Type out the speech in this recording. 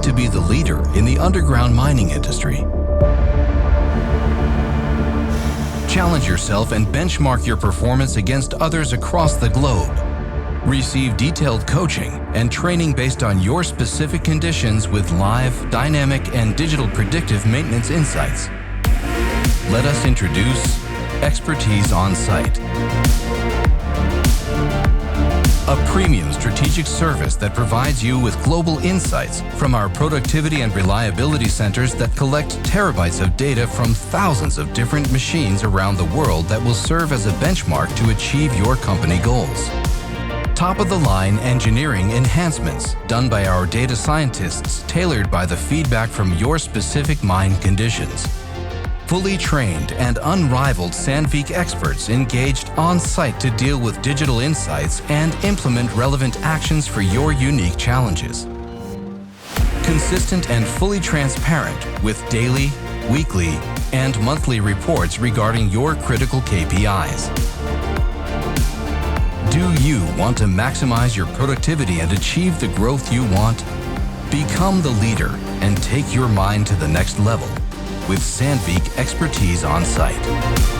to be the leader in the underground mining industry. Challenge yourself and benchmark your performance against others across the globe. Receive detailed coaching and training based on your specific conditions with live, dynamic, and digital predictive maintenance insights. Let us introduce Expertise on Site. A premium strategic service that provides you with global insights from our productivity and reliability centers that collect terabytes of data from thousands of different machines around the world that will serve as a benchmark to achieve your company goals. Top-of-the-line engineering enhancements done by our data scientists tailored by the feedback from your specific mine conditions. Fully trained and unrivaled Sandvik experts engaged on-site to deal with digital insights and implement relevant actions for your unique challenges. Consistent and fully transparent with daily, weekly, and monthly reports regarding your critical KPIs. Do you want to maximize your productivity and achieve the growth you want? Become the leader and take your mine to the next level with Sandvik Expertise on Site.